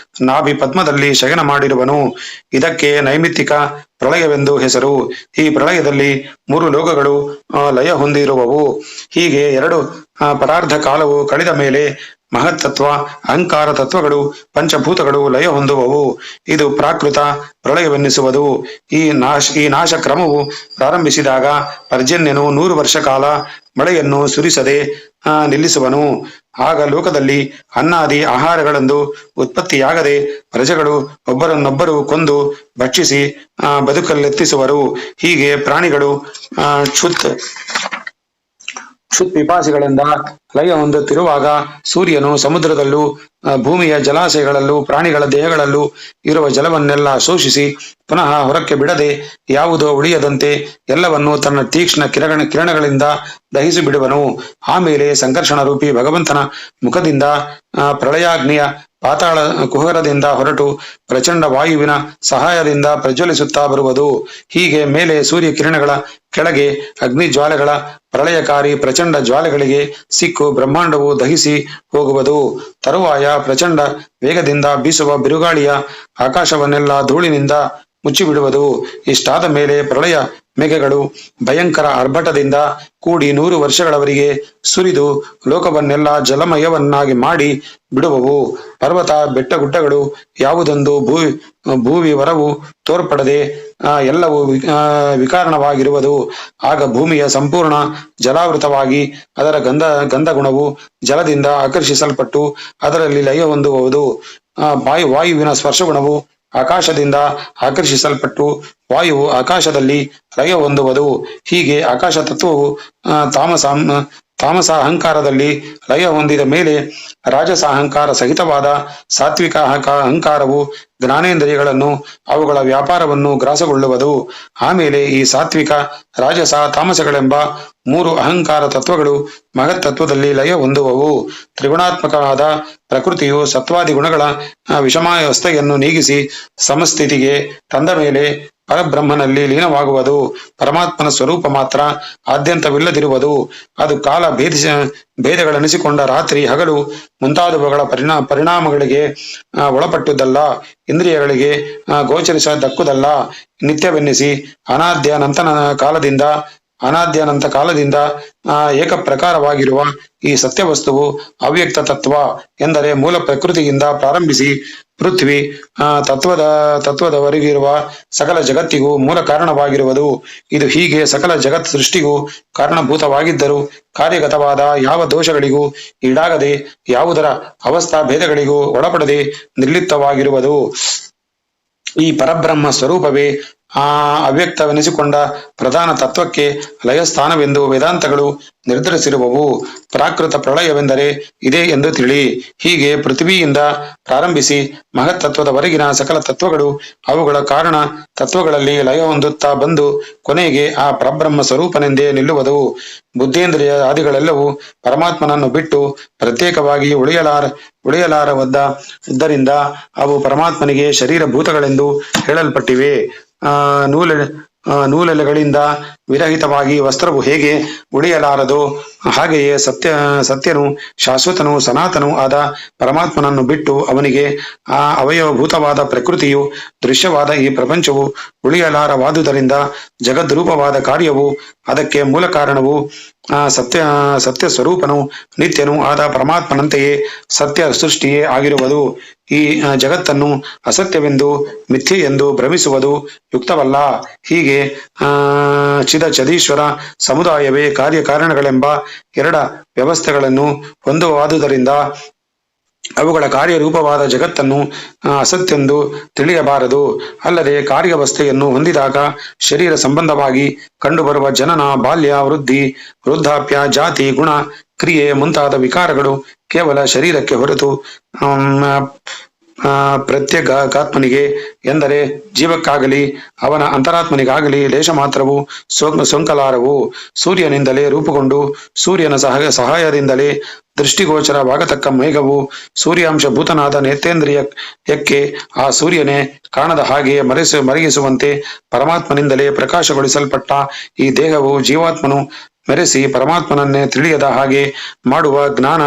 ನಾಭಿ ಪದ್ಮದಲ್ಲಿ ಶಯನ ಮಾಡಿರುವನು. ಇದಕ್ಕೆ ನೈಮಿತ್ತಿಕ ಪ್ರಳಯವೆಂದು ಹೆಸರು. ಈ ಪ್ರಳಯದಲ್ಲಿ 3 ಲೋಕಗಳು ಲಯ ಹೊಂದಿರುವವು. ಹೀಗೆ 2 ಪರಾರ್ಧ ಕಾಲವು ಕಳೆದ ಮೇಲೆ ಮಹತ್ತತ್ವ, ಅಹಂಕಾರ ತತ್ವಗಳು, ಪಂಚಭೂತಗಳು ಲಯ ಹೊಂದುವವು. ಇದು ಪ್ರಾಕೃತ ಪ್ರಳಯವೆನ್ನಿಸುವುದು. ಈ ನಾಶ ಕ್ರಮವು ಪ್ರಾರಂಭಿಸಿದಾಗ ಪರ್ಜನ್ಯನು 100 ವರ್ಷ ಕಾಲ ಮಳೆಯನ್ನು ಸುರಿಸದೆ ನಿಲ್ಲಿಸುವನು. ಆಗ ಲೋಕದಲ್ಲಿ ಅನ್ನಾದಿ ಆಹಾರಗಳೆಂದು ಉತ್ಪತ್ತಿಯಾಗದೆ ಪ್ರಜೆಗಳು ಒಬ್ಬರನ್ನೊಬ್ಬರು ಕೊಂದು ಭಕ್ಷಿಸಿ ಬದುಕಲೆತ್ತಿಸುವರು. ಹೀಗೆ ಪ್ರಾಣಿಗಳು ಕ್ಷುತ್ ಪಿಪಾಸಿಗಳಿಂದ ಲಯ ಹೊಂದುತ್ತಿರುವಾಗ ಸೂರ್ಯನು ಸಮುದ್ರದಲ್ಲೂ ಭೂಮಿಯ ಜಲಾಶಯಗಳಲ್ಲೂ ಪ್ರಾಣಿಗಳ ದೇಹಗಳಲ್ಲೂ ಇರುವ ಜಲವನ್ನೆಲ್ಲ ಶೋಷಿಸಿ ಪುನಃ ಹೊರಕ್ಕೆ ಬಿಡದೆ ಯಾವುದೋ ಉಳಿಯದಂತೆ ಎಲ್ಲವನ್ನೂ ತನ್ನ ತೀಕ್ಷ್ಣ ಕಿರಣಗಳಿಂದ ದಹಿಸಿ ಬಿಡುವನು. ಆಮೇಲೆ ಸಂಕರ್ಷಣ ರೂಪಿ ಭಗವಂತನ ಮುಖದಿಂದ ಪ್ರಳಯಾಗ್ನಿಯ ಪಾತಾಳ ಕುಹರದಿಂದ ಹೊರಟು ಪ್ರಚಂಡ ವಾಯುವಿನ ಸಹಾಯದಿಂದ ಪ್ರಜ್ವಲಿಸುತ್ತಾ ಬರುವುದು. ಹೀಗೆ ಮೇಲೆ ಸೂರ್ಯ ಕಿರಣಗಳ ಕೆಳಗೆ ಅಗ್ನಿ ಜ್ವಾಲೆಗಳ ಪ್ರಳಯಕಾರಿ ಪ್ರಚಂಡ ಜ್ವಾಲೆಗಳಿಗೆ ಸಿಕ್ಕು ಬ್ರಹ್ಮಾಂಡವು ದಹಿಸಿ ಹೋಗುವುದು. ತರುವಾಯ ಪ್ರಚಂಡ ವೇಗದಿಂದ ಬೀಸುವ ಬಿರುಗಾಳಿಯ ಆಕಾಶವನ್ನೆಲ್ಲ ಧೂಳಿನಿಂದ ಮುಚ್ಚಿಬಿಡುವುದು. ಇಷ್ಟಾದ ಮೇಲೆ ಪ್ರಳಯ ಮೇಘಗಳು ಭಯಂಕರ ಆರ್ಭಟದಿಂದ ಕೂಡಿ 100 ವರ್ಷಗಳವರೆಗೆ ಸುರಿದು ಲೋಕವನ್ನೆಲ್ಲ ಜಲಮಯವನ್ನಾಗಿ ಮಾಡಿ ಬಿಡುವವು. ಪರ್ವತ ಬೆಟ್ಟಗುಡ್ಡಗಳು ಯಾವುದೊಂದು ಭೂವಿವರವು ತೋರ್ಪಡದೆ ಎಲ್ಲವೂ ವಿಕಾರಣವಾಗಿರುವುದು. ಆಗ ಭೂಮಿಯ ಸಂಪೂರ್ಣ ಜಲಾವೃತವಾಗಿ ಅದರ ಗಂಧಗುಣವು ಜಲದಿಂದ ಆಕರ್ಷಿಸಲ್ಪಟ್ಟು ಅದರಲ್ಲಿ ಲಯ ಹೊಂದುವುದು. ವಾಯುವಿನ ಸ್ಪರ್ಶಗುಣವು ಆಕಾಶದಿಂದ ಆಕರ್ಷಿಸಲ್ಪಟ್ಟು ವಾಯುವು ಆಕಾಶದಲ್ಲಿ ಲಯ ಹೊಂದುವುದು. ಹೀಗೆ ಆಕಾಶ ತತ್ವವು ತಾಮಸ ಅಹಂಕಾರದಲ್ಲಿ ಲಯ ಹೊಂದಿದ ಮೇಲೆ ರಾಜಸ ಅಹಂಕಾರ ಸಹಿತವಾದ ಸಾತ್ವಿಕ ಅಹಂಕಾರವು ಜ್ಞಾನೇಂದ್ರಿಯಗಳನ್ನು ಅವುಗಳ ವ್ಯಾಪಾರವನ್ನು ಗ್ರಾಸಗೊಳ್ಳುವುದು. ಆಮೇಲೆ ಈ ಸಾತ್ವಿಕ ರಾಜಸ ತಾಮಸಗಳೆಂಬ ಮೂರು ಅಹಂಕಾರ ತತ್ವಗಳು ಮಹತ್ತತ್ವದಲ್ಲಿ ಲಯ ಹೊಂದುವವು. ತ್ರಿಗುಣಾತ್ಮಕವಾದ ಪ್ರಕೃತಿಯು ಸತ್ವಾದಿ ಗುಣಗಳ ವಿಷಮಾವಸ್ಥೆಯನ್ನು ನೀಗಿಸಿ ಸಮಸ್ಥಿತಿಗೆ ತಂದ ಮೇಲೆ ಪರಬ್ರಹ್ಮನಲ್ಲಿ ಲೀನವಾಗುವುದು. ಪರಮಾತ್ಮನ ಸ್ವರೂಪ ಮಾತ್ರ ಆದ್ಯಂತವಿಲ್ಲದಿರುವುದು. ಅದು ಕಾಲ ಭೇದಗಳೆನಿಸಿಕೊಂಡ ರಾತ್ರಿ ಹಗಲು ಮುಂತಾದವುಗಳ ಪರಿಣಾಮಗಳಿಗೆ ಒಳಪಟ್ಟುದಲ್ಲ, ಇಂದ್ರಿಯಗಳಿಗೆ ಗೋಚರಿಸದಕ್ಕುದಲ್ಲ. ನಿತ್ಯವೆನ್ನಿಸಿ ಅನಾದ್ಯನಂತ ಕಾಲದಿಂದ ಏಕಪ್ರಕಾರವಾಗಿರುವ ಈ ಸತ್ಯವಸ್ತುವು ಅವ್ಯಕ್ತ ತತ್ವ ಎಂದರೆ ಮೂಲ ಪ್ರಕೃತಿಯಿಂದ ಪ್ರಾರಂಭಿಸಿ ಪೃಥ್ವಿ ತತ್ವದವರೆಗಿರುವ ಸಕಲ ಜಗತ್ತಿಗೂ ಮೂಲ ಕಾರಣವಾಗಿರುವುದು. ಇದು ಹೀಗೆ ಸಕಲ ಜಗತ್ ಸೃಷ್ಟಿಗೂ ಕಾರಣಭೂತವಾಗಿದ್ದರೂ ಕಾರ್ಯಗತವಾದ ಯಾವ ದೋಷಗಳಿಗೂ ಈಡಾಗದೆ ಯಾವುದರ ಅವಸ್ಥಾ ಭೇದಗಳಿಗೂ ಒಳಪಡದೆ ನಿರ್ಲಿಪ್ತವಾಗಿರುವುದು. ಈ ಪರಬ್ರಹ್ಮ ಸ್ವರೂಪವೇ ಅವ್ಯಕ್ತವೆನಿಸಿಕೊಂಡ ಪ್ರಧಾನ ತತ್ವಕ್ಕೆ ಲಯಸ್ಥಾನವೆಂದು ವೇದಾಂತಗಳು ನಿರ್ಧರಿಸಿರುವವು. ಪ್ರಾಕೃತ ಪ್ರಳಯವೆಂದರೆ ಇದೇ ಎಂದು ತಿಳಿ. ಹೀಗೆ ಪೃಥ್ವಿಯಿಂದ ಪ್ರಾರಂಭಿಸಿ ಮಹತ್ತತ್ವದವರೆಗಿನ ಸಕಲ ತತ್ವಗಳು ಅವುಗಳ ಕಾರಣ ತತ್ವಗಳಲ್ಲಿ ಲಯ ಹೊಂದುತ್ತಾ ಬಂದು ಕೊನೆಗೆ ಆ ಪರಬ್ರಹ್ಮ ಸ್ವರೂಪನೆಂದೇ ನಿಲ್ಲುವುದು. ಬುದ್ಧೇಂದ್ರಿಯ ಆದಿಗಳೆಲ್ಲವೂ ಪರಮಾತ್ಮನನ್ನು ಬಿಟ್ಟು ಪ್ರತ್ಯೇಕವಾಗಿ ಉಳಿಯಲಾರವದ್ದರಿಂದ ಅವು ಪರಮಾತ್ಮನಿಗೆ ಶರೀರಭೂತಗಳೆಂದು ಹೇಳಲ್ಪಟ್ಟಿವೆ. ನೂಲೆಲೆಗಳಿಂದ ವಿರಹಿತವಾಗಿ ವಸ್ತ್ರವು ಹೇಗೆ ಉಳಿಯಲಾರದೋ ಹಾಗೆಯೇ ಸತ್ಯನು ಶಾಶ್ವತನು ಸನಾತನೂ ಆದ ಪರಮಾತ್ಮನನ್ನು ಬಿಟ್ಟು ಅವನಿಗೆ ಆ ಅವಯವಭೂತವಾದ ಪ್ರಕೃತಿಯು ದೃಶ್ಯವಾದ ಈ ಪ್ರಪಂಚವು ಉಳಿಯಲಾರವಾದುದರಿಂದ ಜಗದ್ರೂಪವಾದ ಕಾರ್ಯವು ಅದಕ್ಕೆ ಮೂಲ ಕಾರಣವು ಸತ್ಯ ಸ್ವರೂಪನು ನಿತ್ಯನೂ ಆದ ಪರಮಾತ್ಮನಂತೆಯೇ ಸತ್ಯ ಸೃಷ್ಟಿಯೇ ಆಗಿರುವುದು. ಈ ಜಗತ್ತನ್ನು ಅಸತ್ಯವೆಂದು ಮಿಥ್ಯೆ ಎಂದು ಭ್ರಮಿಸುವುದು ಯುಕ್ತವಲ್ಲ. ಹೀಗೆ ಚದೀಶ್ವರ ಸಮುದಾಯವೇ ಕಾರ್ಯಕಾರಣಗಳೆಂಬ ಎರಡ ವ್ಯವಸ್ಥೆಗಳನ್ನು ಹೊಂದುವಾದುದರಿಂದ ಅವುಗಳ ಕಾರ್ಯರೂಪವಾದ ಜಗತ್ತನ್ನು ಅಸತ್ಯೆಂದು ತಿಳಿಯಬಾರದು. ಅಲ್ಲದೆ ಕಾರ್ಯವಸ್ಥೆಯನ್ನು ಹೊಂದಿದಾಗ ಶರೀರ ಸಂಬಂಧವಾಗಿ ಕಂಡುಬರುವ ಜನನ, ಬಾಲ್ಯ, ವೃದ್ಧಾಪ್ಯ, ಜಾತಿ, ಗುಣ, ಕ್ರಿಯೆ ಮುಂತಾದ ವಿಕಾರಗಳು ಕೇವಲ ಶರೀರಕ್ಕೆ ಹೊರತು ಪ್ರತ್ಯೇಗಾತ್ಮನಿಗೆ ಎಂದರೆ ಜೀವಕ್ಕಾಗಲಿ ಅವನ ಅಂತರಾತ್ಮನಿಗಾಗಲಿ ಲೇಷ ಮಾತ್ರವು ಸೋಂಕಲಾರವು. ಸೂರ್ಯನಿಂದಲೇ ರೂಪುಗೊಂಡು ಸೂರ್ಯನ ಸಹಾಯದಿಂದಲೇ ದೃಷ್ಟಿಗೋಚರವಾಗತಕ್ಕ ಮೇಘವು ಸೂರ್ಯಾಂಶ ಭೂತನಾದ ನೇತ್ರೇಂದ್ರಿಯಕ್ಕೆ ಆ ಸೂರ್ಯನೇ ಕಾಣದ ಹಾಗೆ ಮರಗಿಸುವಂತೆ ಪರಮಾತ್ಮನಿಂದಲೇ ಪ್ರಕಾಶಗೊಳಿಸಲ್ಪಟ್ಟ ಈ ದೇಹವು ಜೀವಾತ್ಮನು ಮೆರೆಸಿ ಪರಮಾತ್ಮನನ್ನೇ ತಿಳಿಯದ ಹಾಗೆ ಮಾಡುವ ಜ್ಞಾನ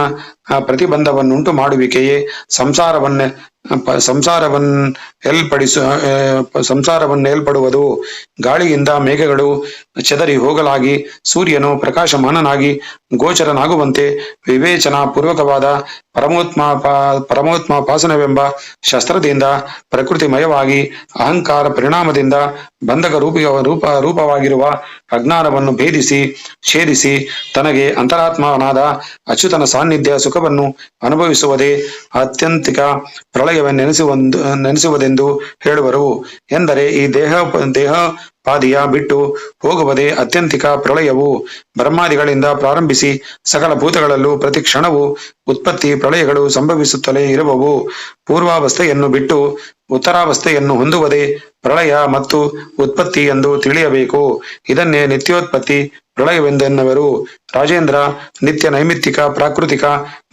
ಪ್ರತಿಬಂಧವನ್ನುಂಟು ಮಾಡುವಿಕೆಯೇ ಸಂಸಾರವನ್ನೇಲ್ಪಡುವುದು. ಗಾಳಿಯಿಂದ ಮೇಘಗಳು ಚೆದರಿ ಹೋಗಲಾಗಿ ಸೂರ್ಯನು ಪ್ರಕಾಶಮಾನನಾಗಿ ಗೋಚರನಾಗುವಂತೆ ವಿವೇಚನಾ ಪೂರ್ವಕವಾದ ಪರಮೋತ್ಮಾಪಾಸನವೆಂಬ ಶಸ್ತ್ರದಿಂದ ಪ್ರಕೃತಿಮಯವಾಗಿ ಅಹಂಕಾರ ಪರಿಣಾಮದಿಂದ ಬಂಧಕ ರೂಪವಾಗಿರುವ ಅಜ್ಞಾನವನ್ನು ಛೇದಿಸಿ ತನಗೆ ಅಂತರಾತ್ಮನಾದ ಅಚ್ಯುತನ ಸಾನ್ನಿಧ್ಯ ಸುಖವನ್ನು ಅನುಭವಿಸುವುದೇ ಆತ್ಯಂತಿಕ ಪ್ರಳಯವೆನ್ನೆನಿಸುವುದೆಂದು ಹೇಳುವರು. ಎಂದರೆ ಈ ದೇಹಪಾದಿಯ ಬಿಟ್ಟು ಹೋಗುವುದೇ ಆತ್ಯಂತಿಕ ಪ್ರಳಯವು. ಬ್ರಹ್ಮಾದಿಗಳಿಂದ ಪ್ರಾರಂಭಿಸಿ ಸಕಲ ಭೂತಗಳಲ್ಲೂ ಪ್ರತಿ ಕ್ಷಣವೂ ಉತ್ಪತ್ತಿ ಪ್ರಳಯಗಳು ಸಂಭವಿಸುತ್ತಲೇ ಇರುವವು. ಪೂರ್ವಾವಸ್ಥೆಯನ್ನು ಬಿಟ್ಟು ಉತ್ತರಾವಸ್ಥೆಯನ್ನು ಹೊಂದುವುದೇ ಪ್ರಳಯ ಮತ್ತು ಉತ್ಪತ್ತಿ ಎಂದು ತಿಳಿಯಬೇಕು. ಇದನ್ನೇ ನಿತ್ಯೋತ್ಪತ್ತಿ ಪ್ರಳಯವೆಂದೆನ್ನುವರು. ರಾಜೇಂದ್ರ ನಿತ್ಯ, ನೈಮಿತ್ತಿಕ, ಪ್ರಾಕೃತಿಕ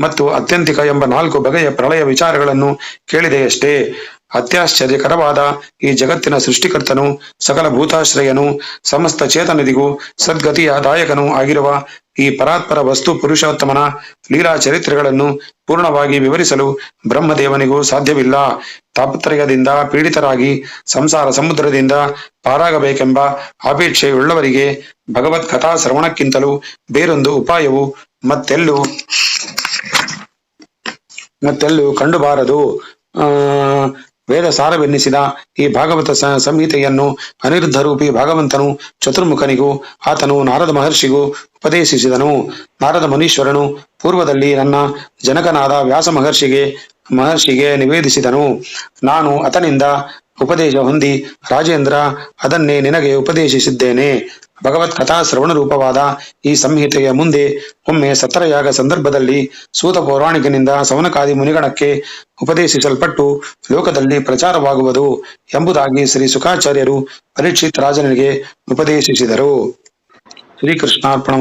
ಮತ್ತು ಅತ್ಯಂತಿಕ ಎಂಬ 4 ಬಗೆಯ ಪ್ರಳಯ ವಿಚಾರಗಳನ್ನು ಕೇಳಿದೆಯಷ್ಟೇ. ಅತ್ಯಾಶ್ಚರ್ಯಕರವಾದ ಈ ಜಗತ್ತಿನ ಸೃಷ್ಟಿಕರ್ತನು, ಸಕಲ ಭೂತಾಶ್ರಯನು, ಸಮಸ್ತ ಚೇತನದಿಗೂ ಸದ್ಗತಿಯ ದಾಯಕನೂ ಆಗಿರುವ ಈ ಪರಾತ್ಪರ ವಸ್ತು ಪುರುಷೋತ್ತಮನ ಲೀಲಾ ಚರಿತ್ರೆಗಳನ್ನು ಪೂರ್ಣವಾಗಿ ವಿವರಿಸಲು ಬ್ರಹ್ಮದೇವನಿಗೂ ಸಾಧ್ಯವಿಲ್ಲ. ತಾಪತ್ರಯದಿಂದ ಪೀಡಿತರಾಗಿ ಸಂಸಾರ ಸಮುದ್ರದಿಂದ ಪಾರಾಗಬೇಕೆಂಬ ಅಪೇಕ್ಷೆಯುಳ್ಳವರಿಗೆ ಭಗವತ್ ಕಥಾ ಶ್ರವಣಕ್ಕಿಂತಲೂ ಬೇರೊಂದು ಉಪಾಯವು ಮತ್ತೆಲ್ಲೂ ಕಂಡುಬಾರದು. ವೇದ ಸಾರವೆನ್ನಿಸಿದ ಈ ಭಾಗವತ ಸಂಹಿತೆಯನ್ನು ಅನಿರುದ್ಧರೂಪಿ ಭಾಗವಂತನು ಚತುರ್ಮುಖನಿಗೂ ಆತನು ನಾರದ ಮಹರ್ಷಿಗೂ ಉಪದೇಶಿಸಿದನು. ನಾರದ ಮುನೀಶ್ವರನು ಪೂರ್ವದಲ್ಲಿ ನನ್ನ ಜನಕನಾದ ವ್ಯಾಸ ಮಹರ್ಷಿಗೆ ನಿವೇದಿಸಿದನು. ನಾನು ಆತನಿಂದ ಉಪದೇಶ ಹೊಂದಿ ರಾಜೇಂದ್ರ ಅದನ್ನೇ ನಿನಗೆ ಉಪದೇಶಿಸಿದ್ದೇನೆ. ಭಗವತ್ ಕಥಾ ಶ್ರವಣ ರೂಪವಾದ ಈ ಸಂಹಿತೆಯ ಮುಂದೆ ಒಮ್ಮೆ ಸತ್ರಯಾಗ ಸಂದರ್ಭದಲ್ಲಿ ಸೂತ ಪೌರಾಣಿಕನಿಂದ ಸವನಕಾದಿ ಮುನಿಗಣಕ್ಕೆ ಉಪದೇಶಿಸಲ್ಪಟ್ಟು ಲೋಕದಲ್ಲಿ ಪ್ರಚಾರವಾಗುವುದು ಎಂಬುದಾಗಿ ಶ್ರೀ ಸುಖಾಚಾರ್ಯರು ಪರೀಕ್ಷಿತ್ ರಾಜನಿಗೆ ಉಪದೇಶಿಸಿದರು. ಶ್ರೀಕೃಷ್ಣಾರ್ಪಣ.